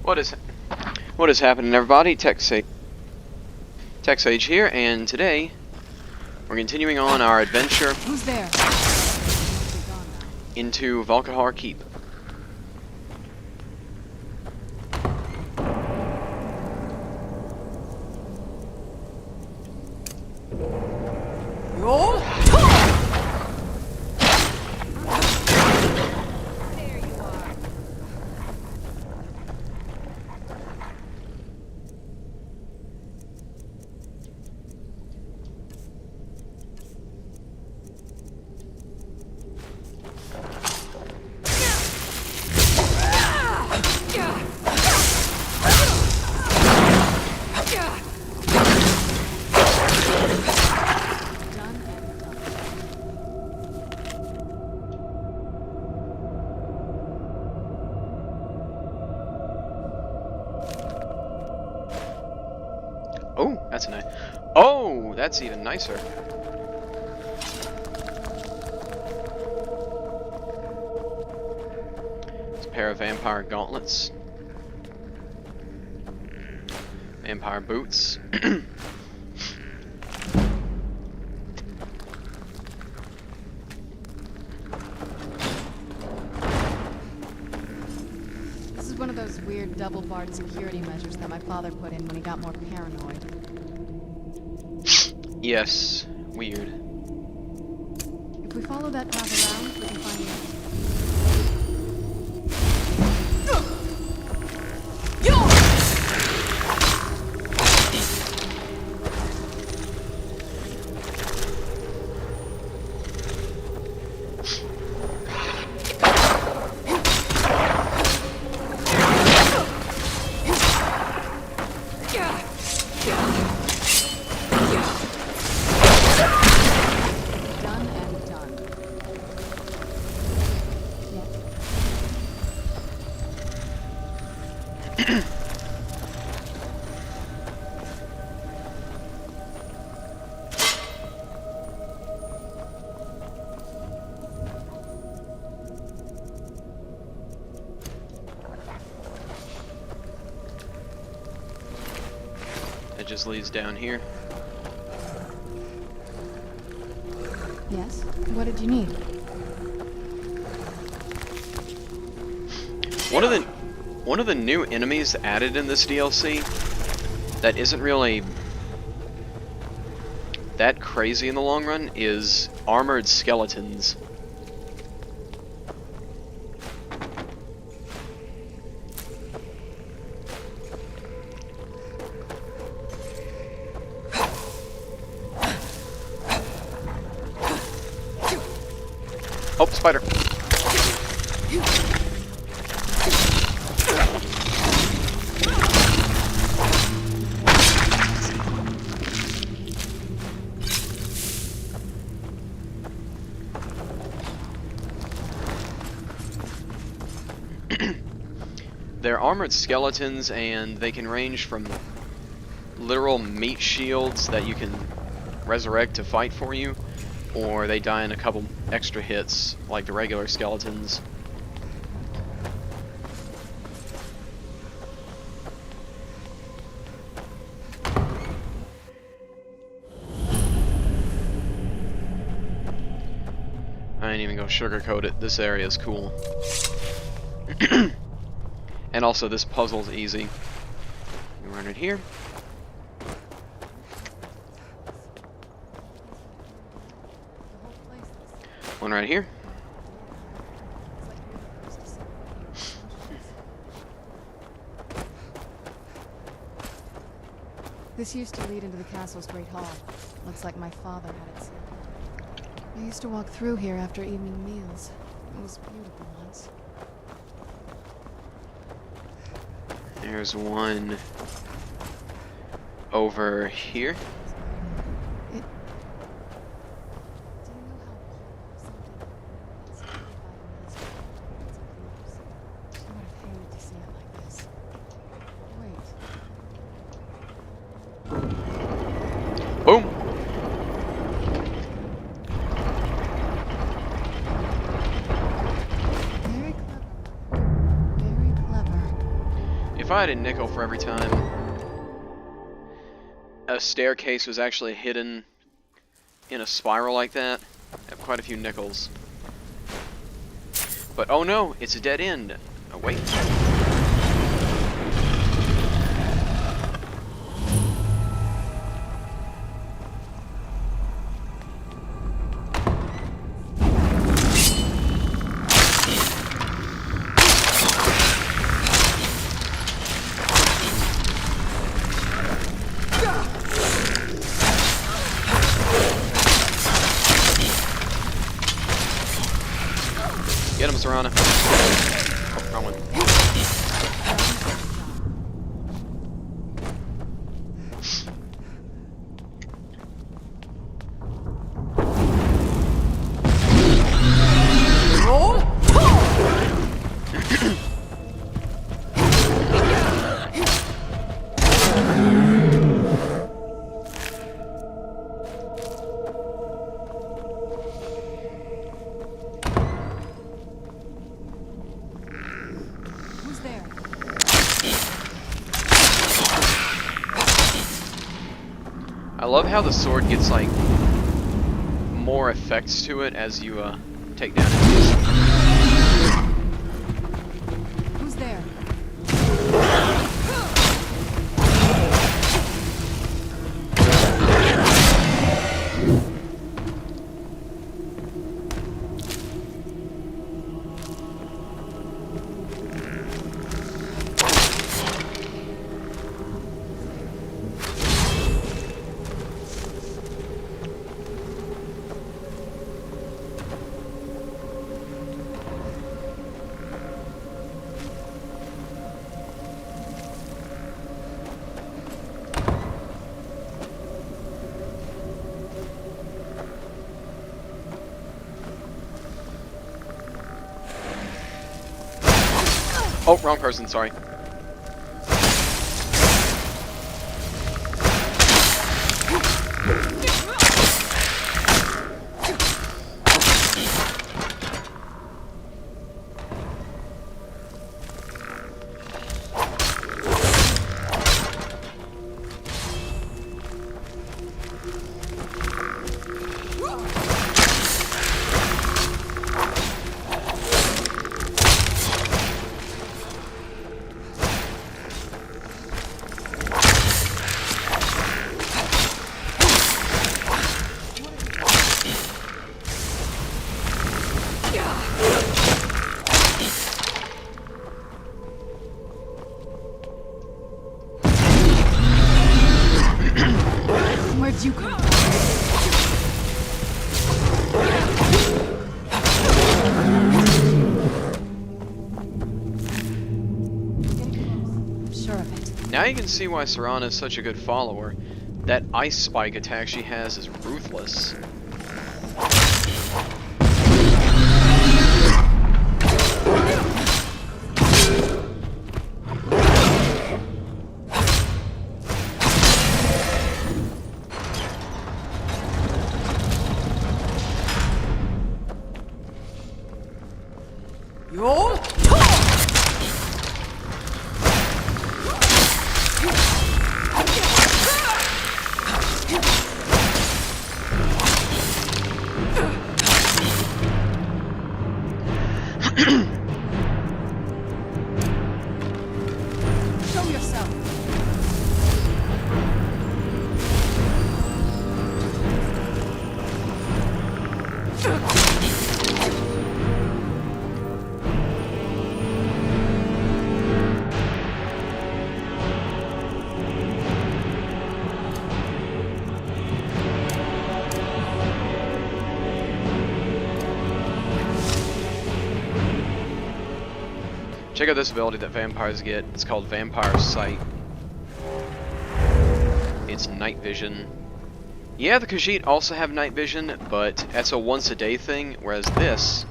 What is happening, everybody? Tech Sage here, and today we're continuing on our adventure Who's there? into Valkahar Keep. There you are. Oh, that's nice. Oh, that's even nicer. It's a pair of vampire gauntlets. Vampire boots. This is one of those weird double-barred security measures that my father put in when he got more paranoid. Yes, weird. If we follow that path around, we can find the exit. Done and done. Yeah. It just leads down here. Yes? What did you need? One of the new enemies added in this DLC that isn't really that crazy in the long run is armored skeletons. Oh, spider. They're armored skeletons, and they can range from literal meat shields that you can resurrect to fight for you, or they die in a couple extra hits, like the regular skeletons. I ain't even gonna sugarcoat it, this area is cool. And also, this puzzle's easy. You run it here. One right here. This used to lead into the castle's great hall. Looks like my father had it set. I used to walk through here after evening meals. It was beautiful once. There's one over here. It... Do you know how I would have hated to see it like this. Wait. Boom! I had a nickel for every time a staircase was actually hidden in a spiral like that, I have quite a few nickels. But oh no, it's a dead end. Oh wait. Get him, Serana. Oh, wrong one. I love how the sword gets like more effects to it as you take down enemies. Who's there? Oh, wrong person, sorry. Where'd you come from? I'm sure of it. Now you can see why Serana is such a good follower. That ice spike attack she has is ruthless. Show yourself. Check out this ability that vampires get. It's called Vampire Sight. It's night vision. Yeah, the Khajiit also have night vision, but that's a once a day thing, whereas this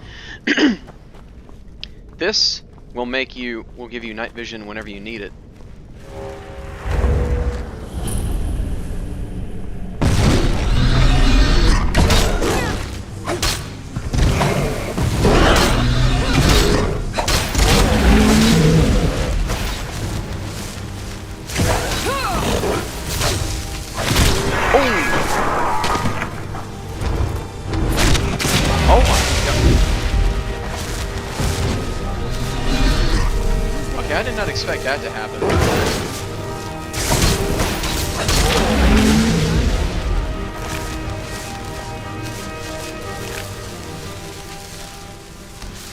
this will give you night vision whenever you need it. I did not expect that to happen.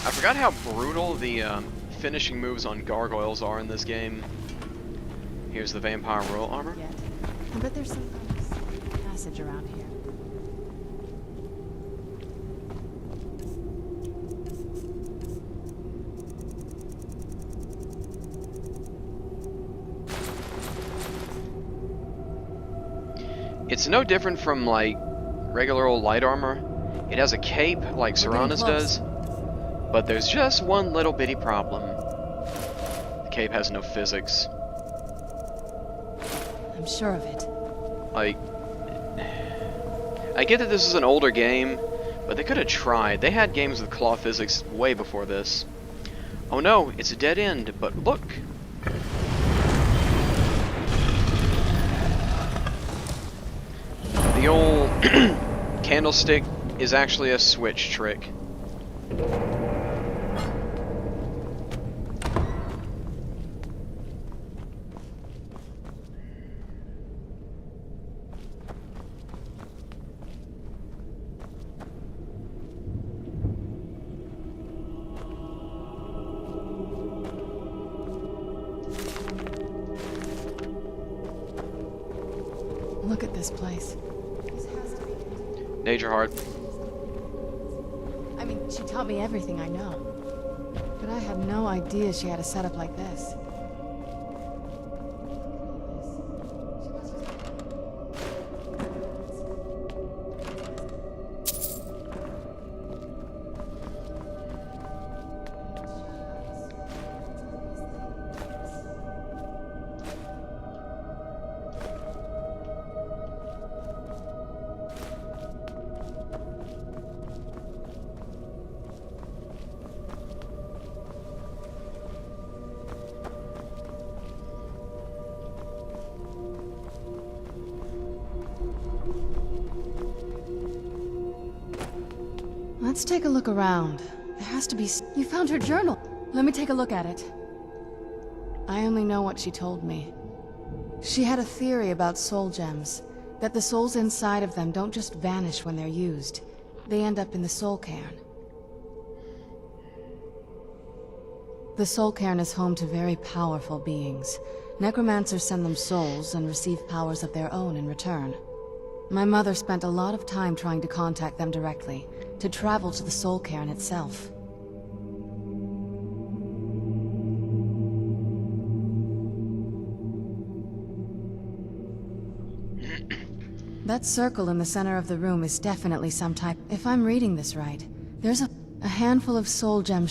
I forgot how brutal the finishing moves on gargoyles are in this game. Here's the vampire royal armor. Yet. I bet there's some kind of passage around here. It's no different from, like, regular old light armor. It has a cape, like Serana's does, but there's just one little bitty problem. The cape has no physics. I'm sure of it. Like, I get that this is an older game, but they could have tried. They had games with claw physics way before this. Oh no, it's a dead end, but look! The old candlestick is actually a switch trick. Look at this place. Nature hard. I mean, she taught me everything I know. But I had no idea she had a setup like this. Let's take a look around. There has to be You found her journal! Let me take a look at it. I only know what she told me. She had a theory about soul gems. That the souls inside of them don't just vanish when they're used. They end up in the Soul Cairn. The Soul Cairn is home to very powerful beings. Necromancers send them souls and receive powers of their own in return. My mother spent a lot of time trying to contact them directly, to travel to the Soul Cairn itself. That circle in the center of the room is definitely some type... If I'm reading this right, there's a handful of soul gem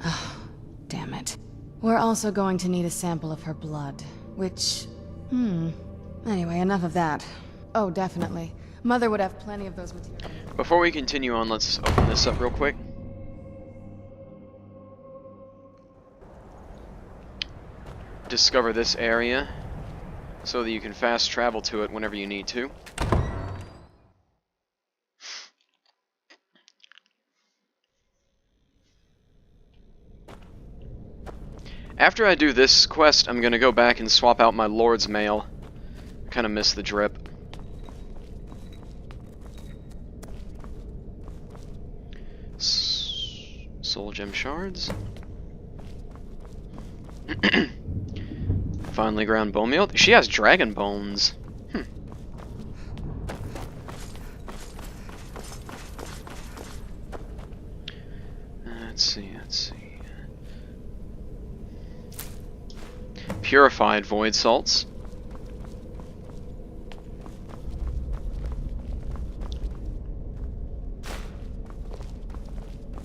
Oh, damn it. We're also going to need a sample of her blood, which... Anyway, enough of that. Oh, definitely. Mother would have plenty of those materials. Before we continue on, let's open this up real quick. Discover this area so that you can fast travel to it whenever you need to. After I do this quest, I'm gonna go back and swap out my Lord's Mail. I kinda miss the drip. Soul gem shards. Finely ground bone meal. She has dragon bones. Let's see. Purified void salts.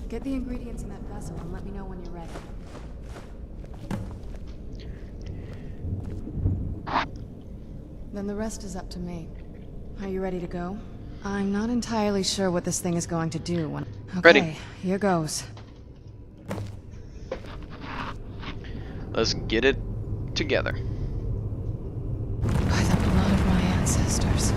Get the ingredients in that vessel and let me know when you're ready. Then the rest is up to me. Are you ready to go? I'm not entirely sure what this thing is going to do when... Okay, Ready. Here goes. Let's get it together. By the blood of my ancestors.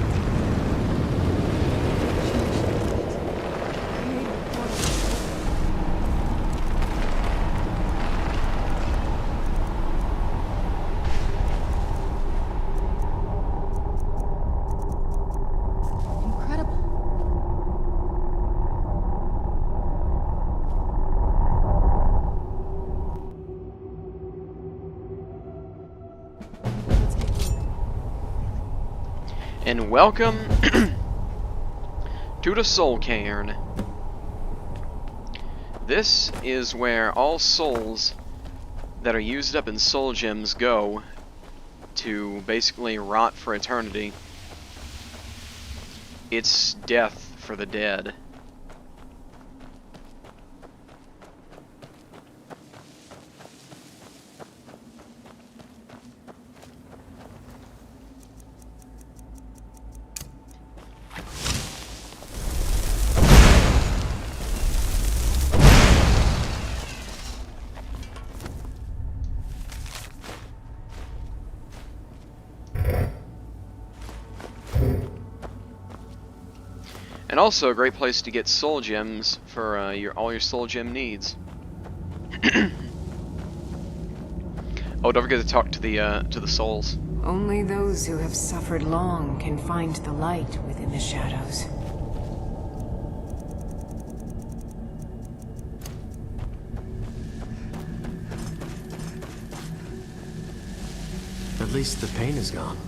And welcome to the Soul Cairn. This is where all souls that are used up in soul gems go to basically rot for eternity. It's death for the dead. And also a great place to get soul gems for all your soul gem needs. Oh, don't forget to talk to the souls. Only those who have suffered long can find the light within the shadows. At least the pain is gone.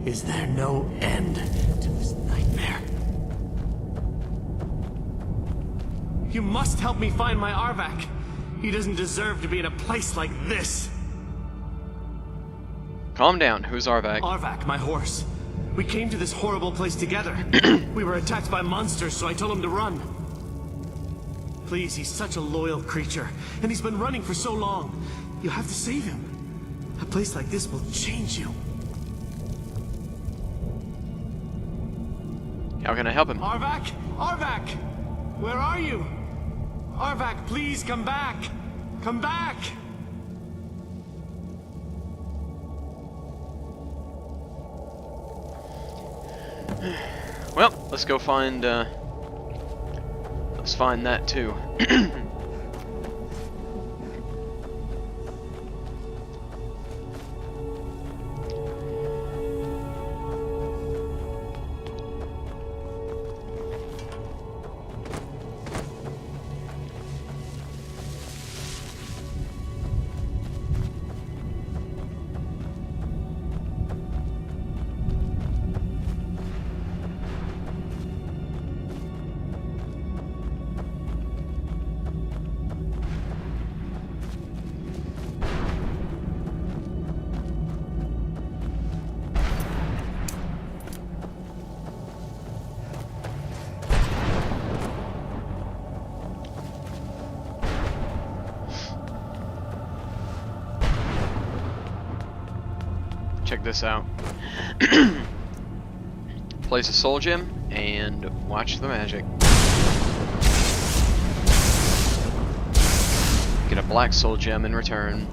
Is there no end to this nightmare? You must help me find my Arvak. He doesn't deserve to be in a place like this. Calm down. Who's Arvak? Arvak, my horse. We came to this horrible place together. We were attacked by monsters, so I told him to run. Please, he's such a loyal creature, and he's been running for so long. You have to save him. A place like this will change you. How can I help him? Arvak? Arvak! Where are you? Arvak, please come back! Come back! Well, let's go find, let's find that too. Check this out. Place a soul gem and watch the magic. Get a black soul gem in return.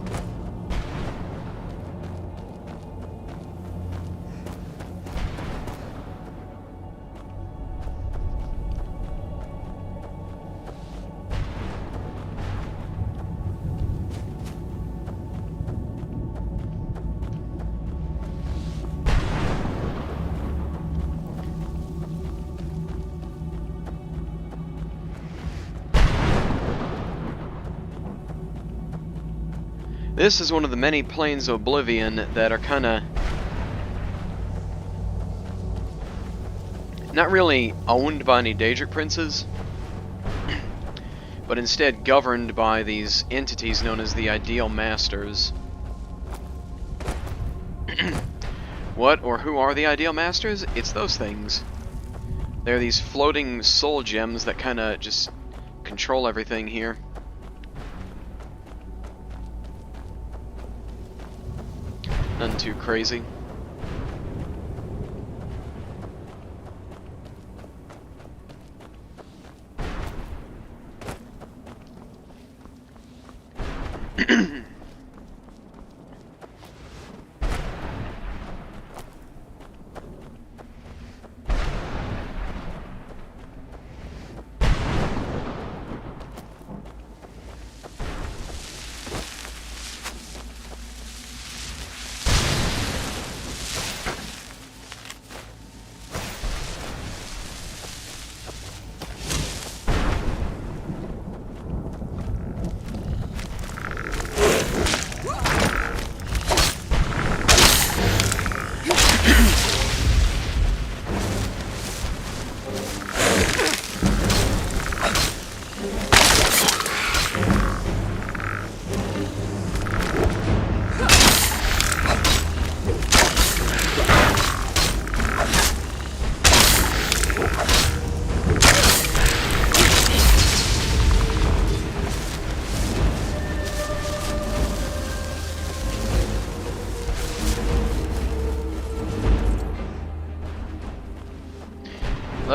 This is one of the many planes of Oblivion that are kinda not really owned by any Daedric princes, but instead governed by these entities known as the Ideal Masters. What or who are the Ideal Masters? It's those things. They're these floating soul gems that kinda just control everything here. Nothing too crazy.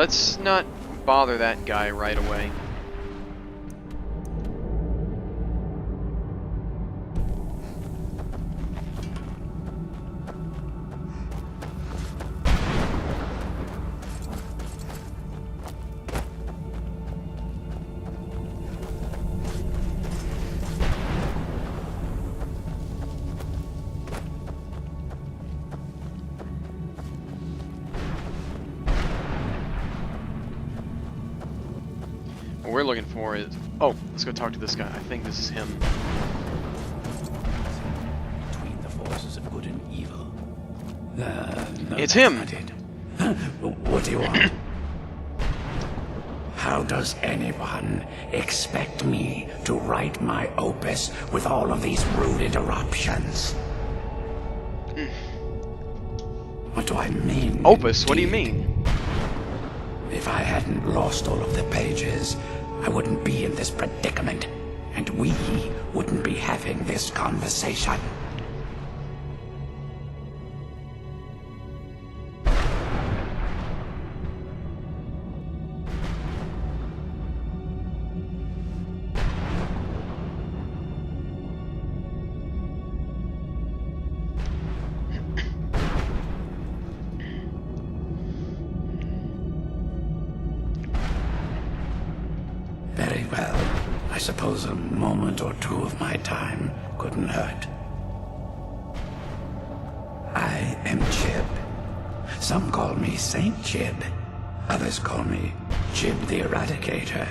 let's not bother that guy right away. What we're looking for is... Oh, let's go talk to this guy. I think this is him. Between the forces of good and evil. No, It's that's him. not it. What do you want? How does anyone expect me to write my opus with all of these rude interruptions? What do I mean? Opus? What do you indeed? mean? If I hadn't lost all of the pages, I wouldn't be in this predicament, and we wouldn't be having this conversation. Very well. I suppose a moment or two of my time couldn't hurt. I am Jib. Some call me Saint Jib. Others call me Jib the Eradicator.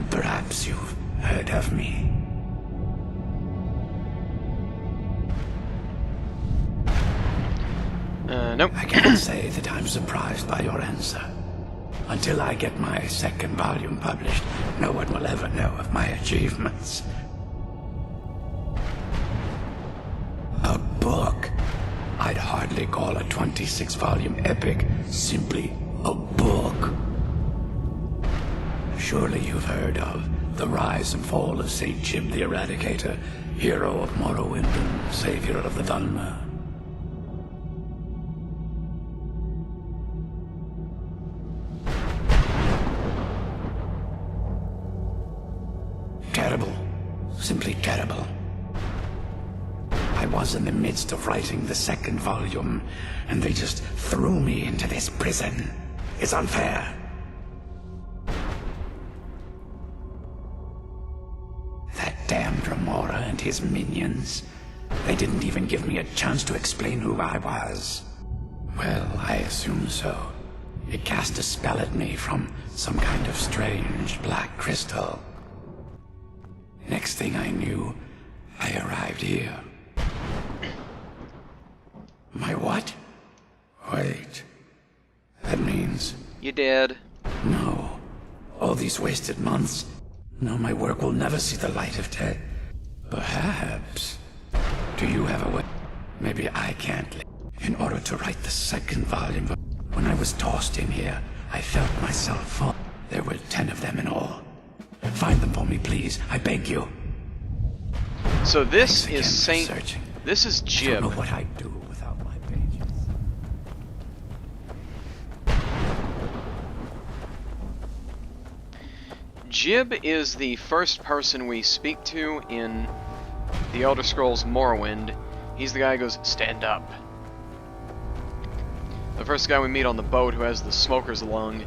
Perhaps you've heard of me. Nope. I can't say that I'm surprised by your answer. Until I get my second volume published, no one will ever know of my achievements. A book? I'd hardly call a 26-volume epic simply a book. Surely you've heard of the rise and fall of Saint Jib the Eradicator, hero of Morrowind and savior of the Dhalma. Terrible. Simply terrible. I was in the midst of writing the second volume, and they just threw me into this prison. It's unfair. That damned Remora and his minions. They didn't even give me a chance to explain who I was. Well, I assume so. It cast a spell at me from some kind of strange black crystal. Next thing I knew, I arrived here. My what? Wait. That means... You dead. No. All these wasted months. No, my work will never see the light of day. Perhaps. Do you have a way? Maybe I can't. In order to write the second volume, when I was tossed in here, I felt myself fall. There were 10 of them in all. Find them for me, please. I beg you. So this Thanks again is for Saint... searching. This is I Jib. don't know what I'd do without my pages. Jib is the first person we speak to in the Elder Scrolls Morrowind. He's the guy who goes, "Stand up." The first guy we meet on the boat who has the smoker's lung,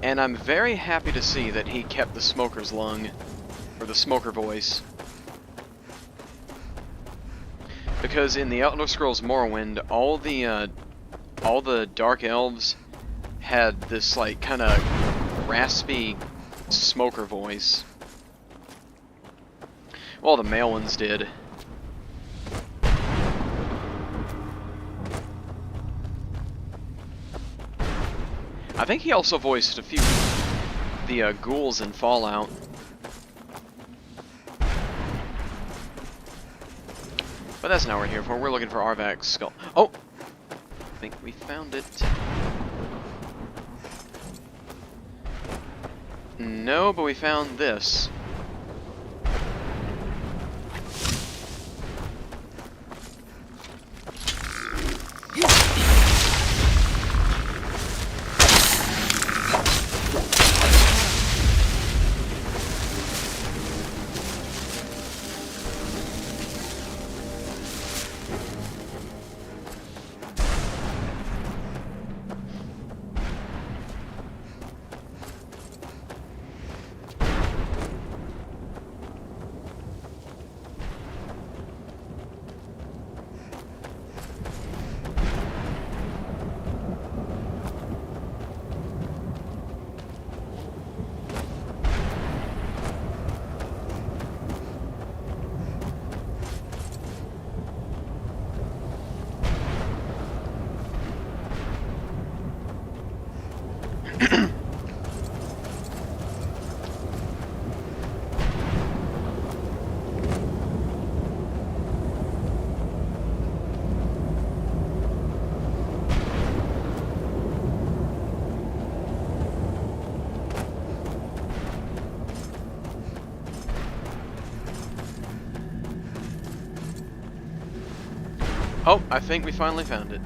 and I'm very happy to see that he kept the smoker's lung, or the smoker voice. Because in the Elder Scrolls Morrowind, all the Dark Elves had this like kind of raspy smoker voice. Well, the male ones did. I think he also voiced a few the ghouls in Fallout. But that's not what we're here for. We're looking for Arvak's skull. Oh! I think we found it. No, but we found this. Oh, I think we finally found it.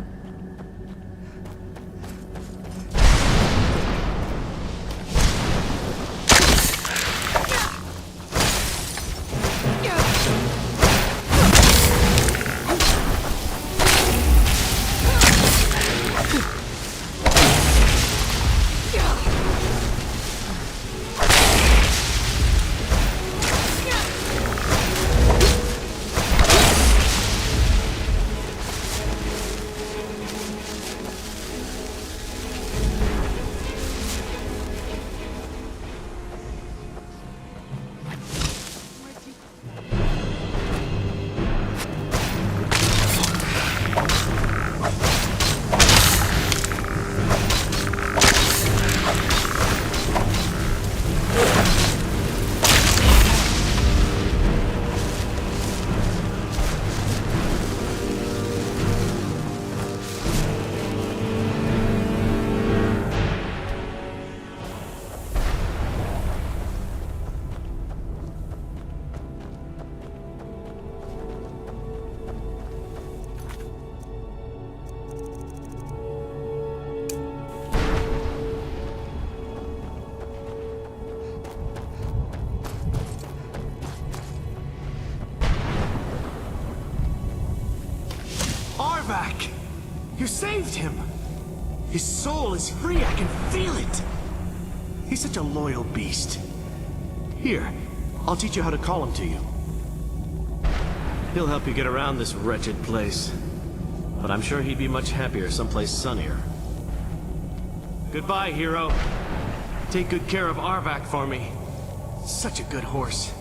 Arvak! You saved him! His soul is free, I can feel it! He's such a loyal beast. Here, I'll teach you how to call him to you. He'll help you get around this wretched place. But I'm sure he'd be much happier someplace sunnier. Goodbye, hero. Take good care of Arvak for me. Such a good horse.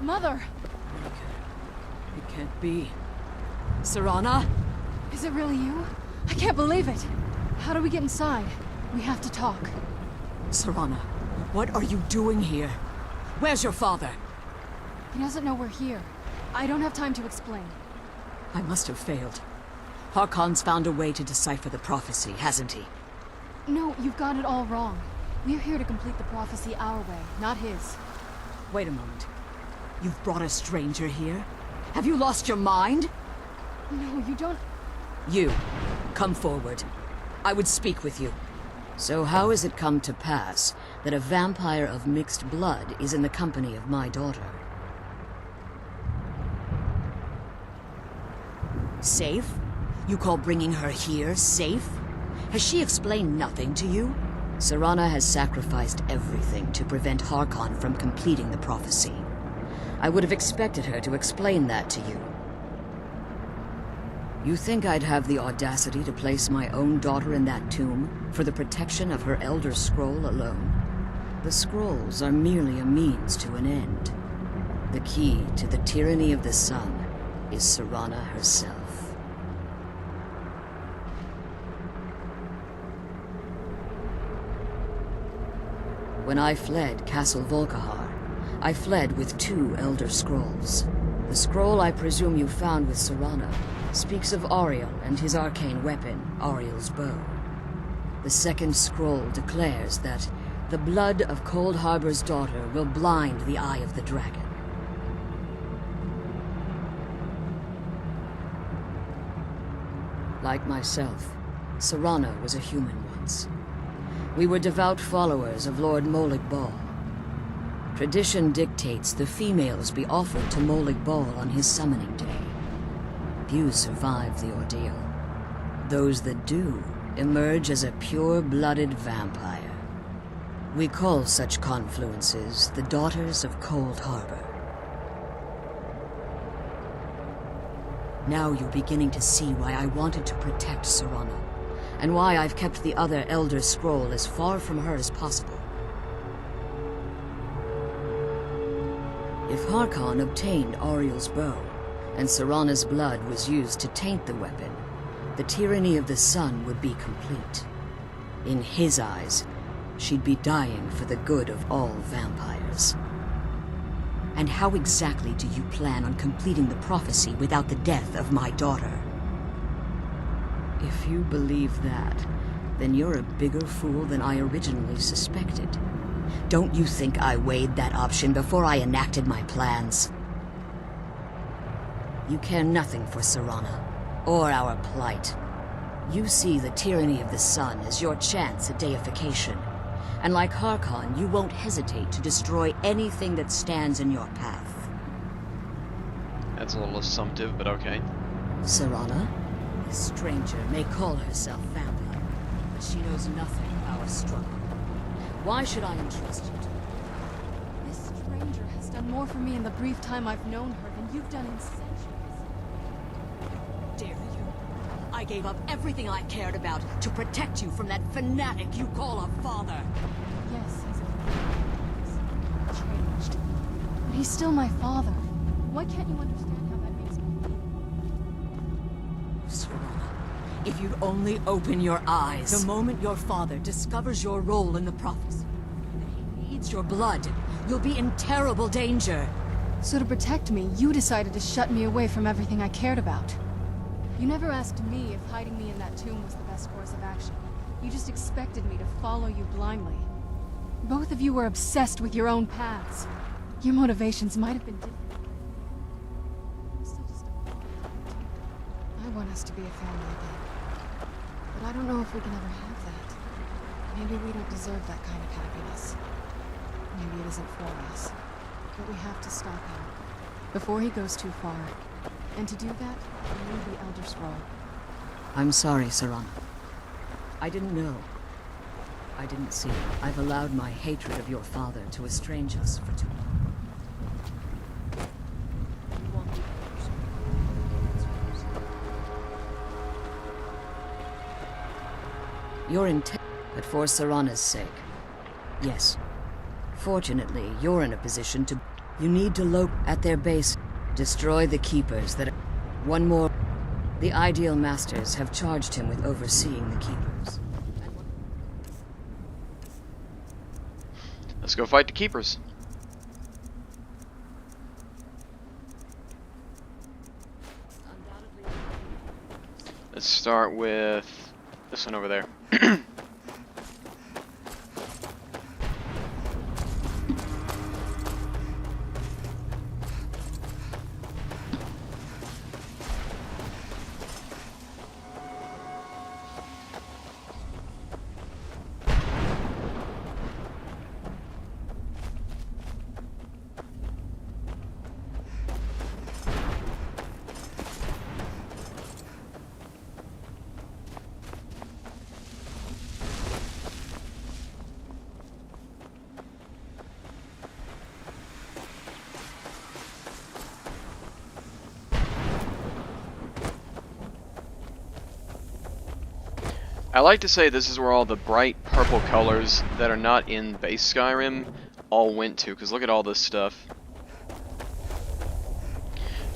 Mother! It can't be. Serana? Is it really you? I can't believe it! How do we get inside? We have to talk. Serana, what are you doing here? Where's your father? He doesn't know we're here. I don't have time to explain. I must have failed. Harkon's found a way to decipher the prophecy, hasn't he? No, you've got it all wrong. We're here to complete the prophecy our way, not his. Wait a moment. You've brought a stranger here? Have you lost your mind? No, you don't... You, come forward. I would speak with you. So how has it come to pass that a vampire of mixed blood is in the company of my daughter? Safe? You call bringing her here safe? Has she explained nothing to you? Serana has sacrificed everything to prevent Harkon from completing the prophecy. I would have expected her to explain that to you. You think I'd have the audacity to place my own daughter in that tomb for the protection of her Elder Scroll alone? The scrolls are merely a means to an end. The key to the tyranny of the sun is Serana herself. When I fled Castle Volkihar, I fled with 2 Elder Scrolls. The scroll I presume you found with Serana speaks of Ariel and his arcane weapon, Ariel's bow. The second scroll declares that the blood of Cold Harbor's daughter will blind the eye of the dragon. Like myself, Serana was a human once. We were devout followers of Lord Molig Bal. Tradition dictates the females be offered to Molig Bal on his summoning day. Few survive the ordeal. Those that do emerge as a pure-blooded vampire. We call such confluences the Daughters of Cold Harbor. Now you're beginning to see why I wanted to protect Serana, and why I've kept the other Elder Scroll as far from her as possible. If Harkon obtained Ariel's bow, and Serana's blood was used to taint the weapon, the tyranny of the sun would be complete. In his eyes, she'd be dying for the good of all vampires. And how exactly do you plan on completing the prophecy without the death of my daughter? If you believe that, then you're a bigger fool than I originally suspected. Don't you think I weighed that option before I enacted my plans? You care nothing for Serana, or our plight. You see the tyranny of the sun as your chance at deification. And like Harkon, you won't hesitate to destroy anything that stands in your path. That's a little assumptive, but okay. Serana? This stranger may call herself vampire, but she knows nothing of our struggle. Why should I entrust you to her? This stranger has done more for me in the brief time I've known her than you've done in centuries. Dare you? I gave up everything I cared about to protect you from that fanatic you call a father. Yes, he's changed. But he's still my father. Why can't you understand how that makes me feel? Serana, if you'd only open your eyes. The moment your father discovers your role in the prophecy, that he needs your blood, you'll be in terrible danger. So to protect me, you decided to shut me away from everything I cared about. You never asked me if hiding me in that tomb was the best course of action. You just expected me to follow you blindly. Both of you were obsessed with your own paths. Your motivations might have been different. I'm still just a mom. I want us to be a family again. But I don't know if we can ever have that. Maybe we don't deserve that kind of happiness. Maybe it isn't for us. But we have to stop him before he goes too far. And to do that, we need the Elder Scroll. I'm sorry, Serana. I didn't know. I didn't see. I've allowed my hatred of your father to estrange us for too long. You want the Elder Scroll? Your intent, but for Serana's sake. Yes. Fortunately, you're in a position to... You need to look at their base. Destroy the Keepers that are... One more. The Ideal Masters have charged him with overseeing the Keepers. Let's go fight the Keepers. Let's start with this one over there. I like to say this is where all the bright purple colors that are not in base Skyrim all went to, because look at all this stuff.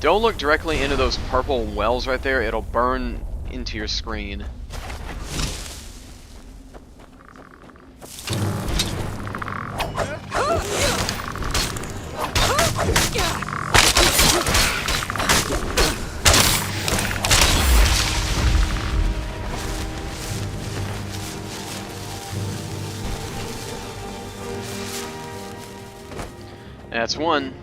Don't look directly into those purple wells right there, it'll burn into your screen. That's one.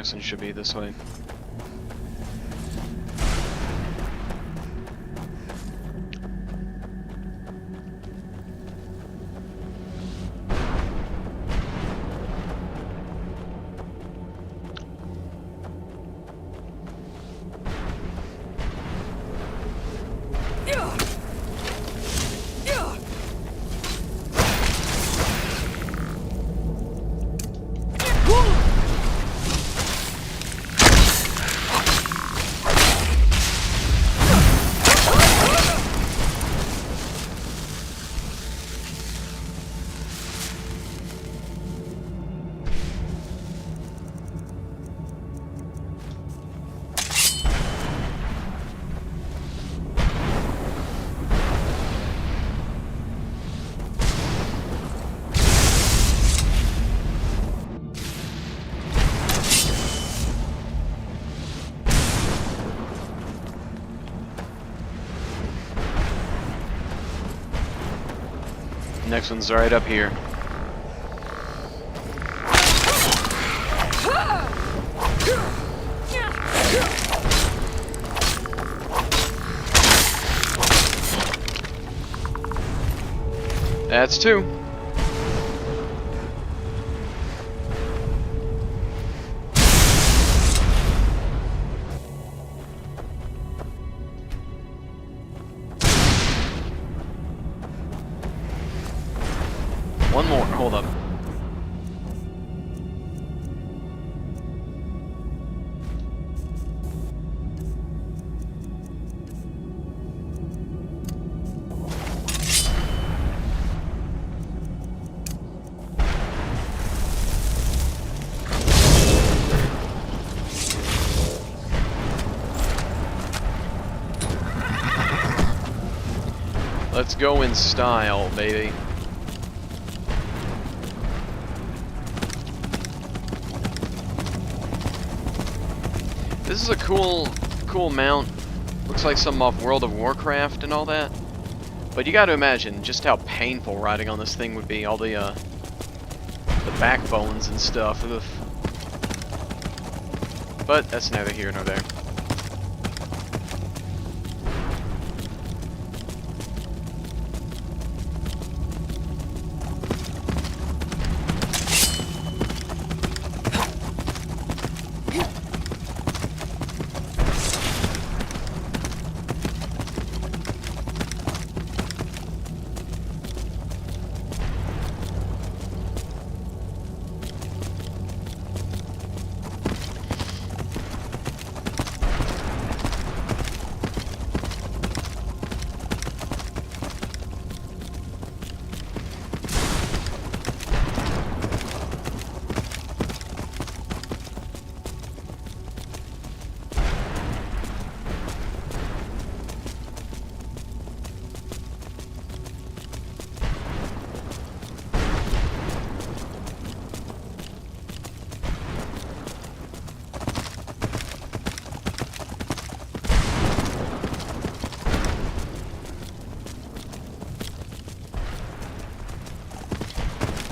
next one should be this way. Next one's right up here. That's two. One more, hold up. Let's go in style, baby. This is a cool mount. Looks like something off World of Warcraft and all that. But you got to imagine just how painful riding on this thing would be. All the backbones and stuff. Ugh. But that's neither here nor there.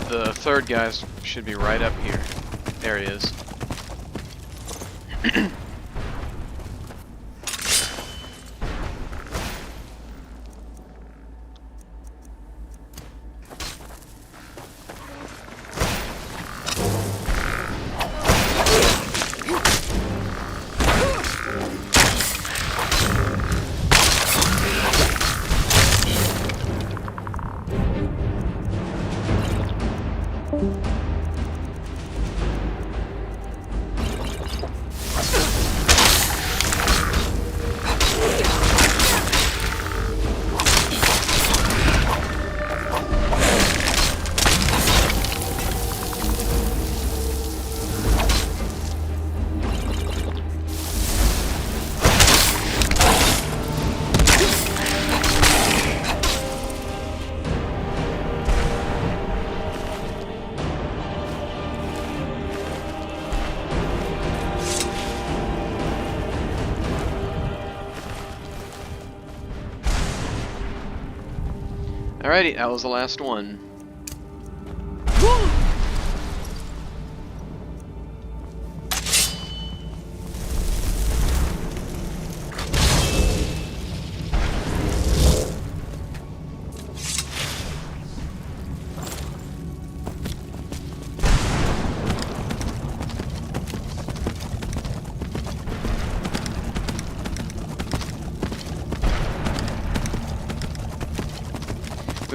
The third guy should be right up here. There he is. Alrighty, that was the last one.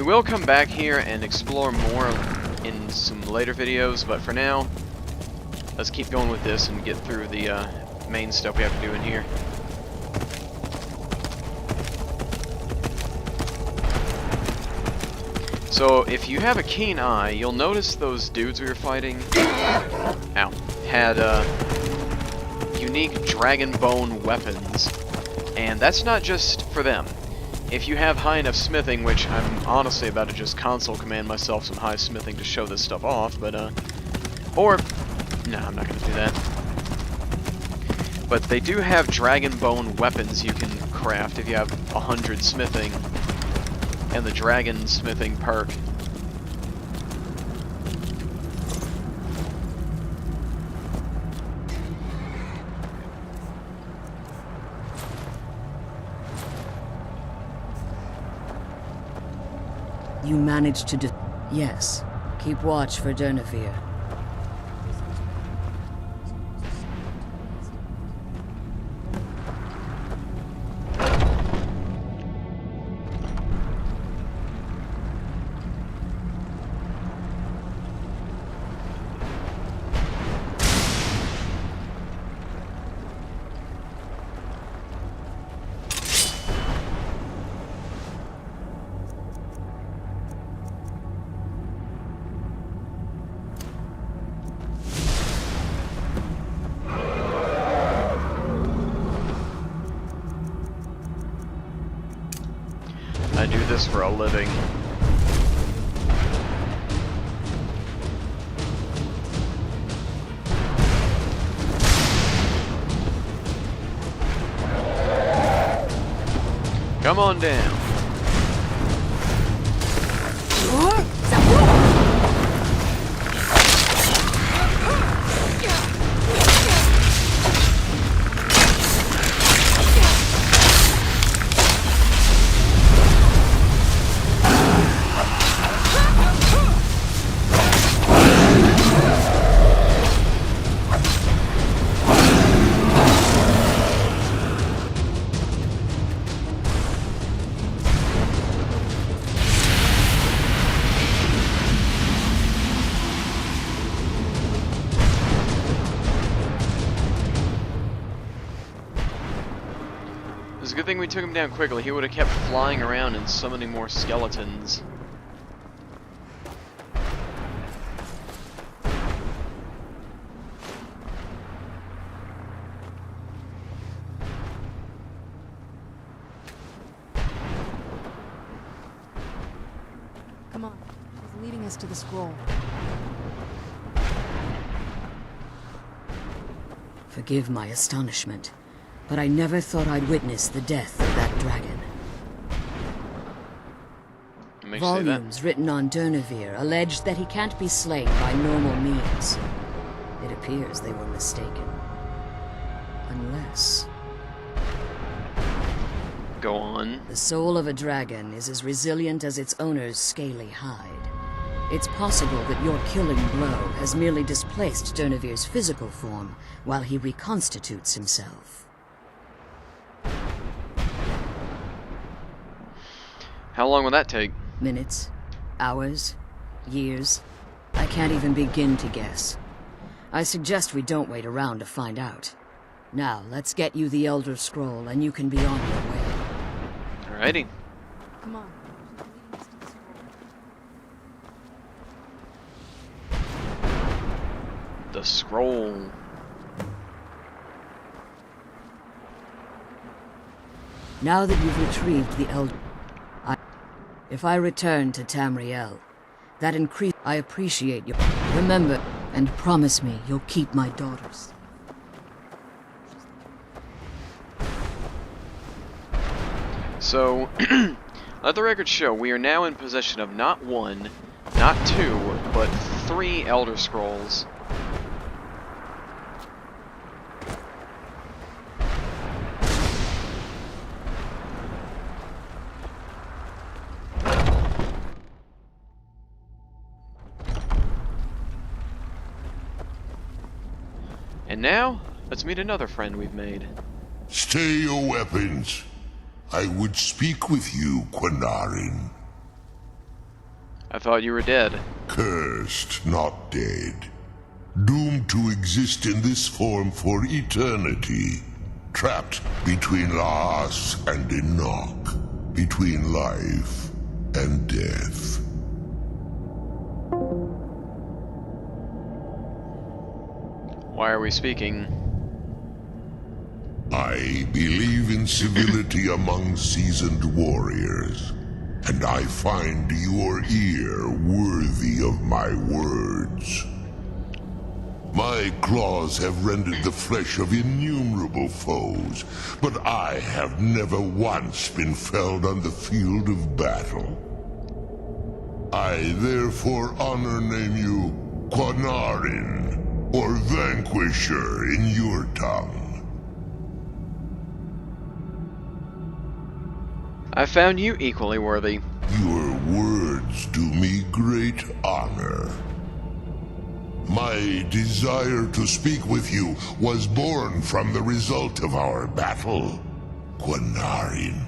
will come back here and explore more in some later videos, but for now, let's keep going with this and get through the main stuff we have to do in here. So, if you have a keen eye, you'll notice those dudes we were fighting had unique dragon bone weapons, and that's not just for them. If you have high enough smithing, which I'm honestly about to just console command myself some high smithing to show this stuff off, but or no, I'm not gonna do that. But they do have dragon bone weapons you can craft if you have 100 smithing and the dragon smithing perk. You managed to Yes. Keep watch for Durnevere. I do this for a living. Come on down. It's a good thing we took him down quickly. He would have kept flying around and summoning more skeletons. Come on. He's leading us to the scroll. Forgive my astonishment, but I never thought I'd witness the death of that dragon. It makes you say that. Volumes written on Durnevere allege that he can't be slain by normal means. It appears they were mistaken. Unless... Go on. The soul of a dragon is as resilient as its owner's scaly hide. It's possible that your killing blow has merely displaced Durnevere's physical form while he reconstitutes himself. How long will that take? Minutes, hours, years. I can't even begin to guess. I suggest we don't wait around to find out. Now, let's get you the Elder Scroll and you can be on your way. Alrighty. Come on. The scroll. Now that you've retrieved the Elder... If I return to Tamriel, that increase... I appreciate you. Remember, and promise me you'll keep my daughters. So, let the record show we are now in possession of not one, not two, but 3 Elder Scrolls. And now, let's meet another friend we've made. Stay your weapons. I would speak with you, Quinarin. I thought you were dead. Cursed, not dead. Doomed to exist in this form for eternity. Trapped between Laas and Enoch. Between life and death. Why are we speaking? I believe in civility among seasoned warriors, and I find your ear worthy of my words. My claws have rended the flesh of innumerable foes, but I have never once been felled on the field of battle. I therefore honor name you Quanarin, or Vanquisher in your tongue. I found you equally worthy. Your words do me great honor. My desire to speak with you was born from the result of our battle, Quanarin.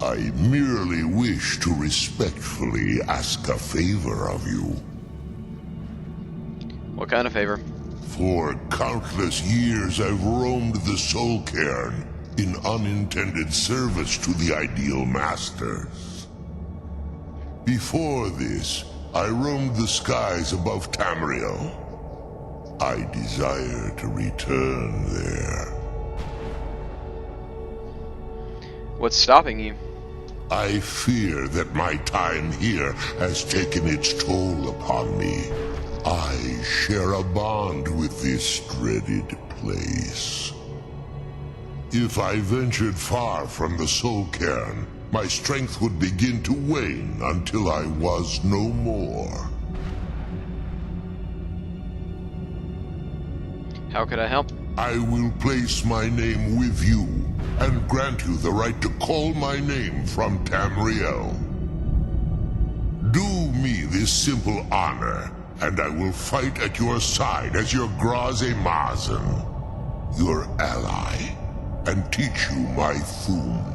I merely wish to respectfully ask a favor of you. What kind of favor? For countless years I've roamed the Soul Cairn in unintended service to the Ideal Masters. Before this, I roamed the skies above Tamriel. I desire to return there. What's stopping you? I fear that my time here has taken its toll upon me. I share a bond with this dreaded place. If I ventured far from the Soul Cairn, my strength would begin to wane until I was no more. How could I help? I will place my name with you, and grant you the right to call my name from Tamriel. Do me this simple honor, and I will fight at your side as your Graze Mazen, your ally, and teach you my Thum.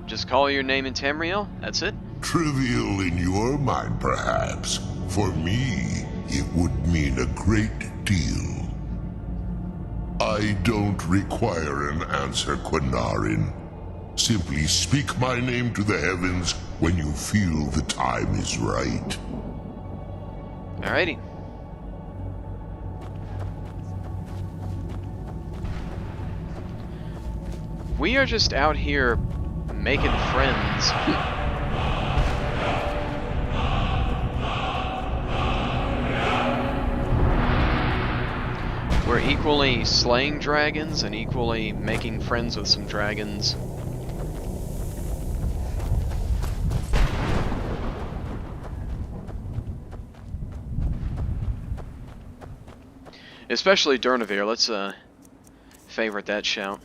Just call your name in Tamriel? That's it? Trivial in your mind, perhaps. For me, it would mean a great deal. I don't require an answer, Quanarin. Simply speak my name to the heavens when you feel the time is right. Alrighty. We are just out here making friends. We're equally slaying dragons and equally making friends with some dragons. Especially Durnavir. Let's favorite that shout.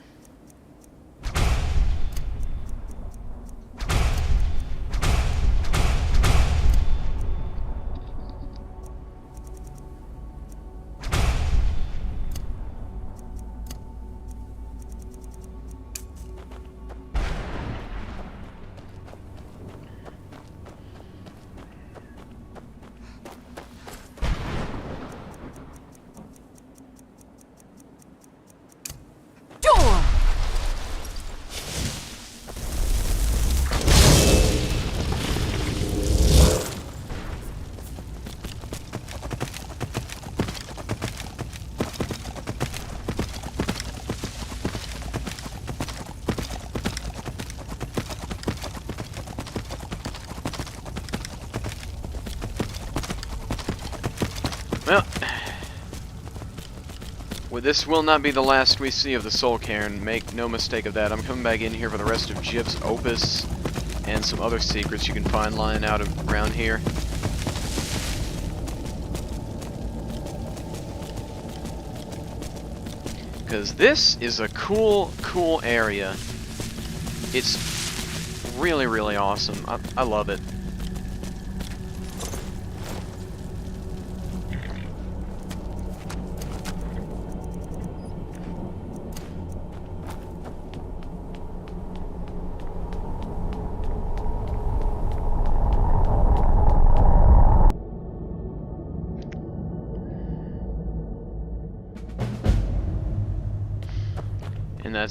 Well, this will not be the last we see of the Soul Cairn, make no mistake of that. I'm coming back in here for the rest of Jib's Opus and some other secrets you can find lying out around here. Because this is a cool area. It's really, really awesome. I love it.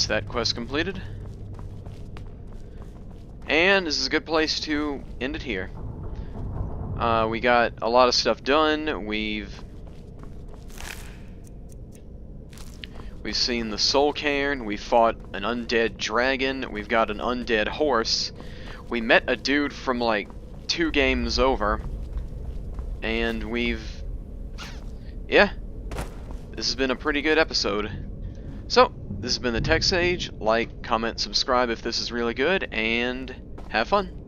that's that quest completed. And this is a good place to end it here. We got a lot of stuff done. We've seen the Soul Cairn. We fought an undead dragon. We've got an undead horse. We met a dude from like 2 games over. And yeah, this has been a pretty good episode. So, this has been the Tech Sage. Like, comment, subscribe if this is really good, and have fun.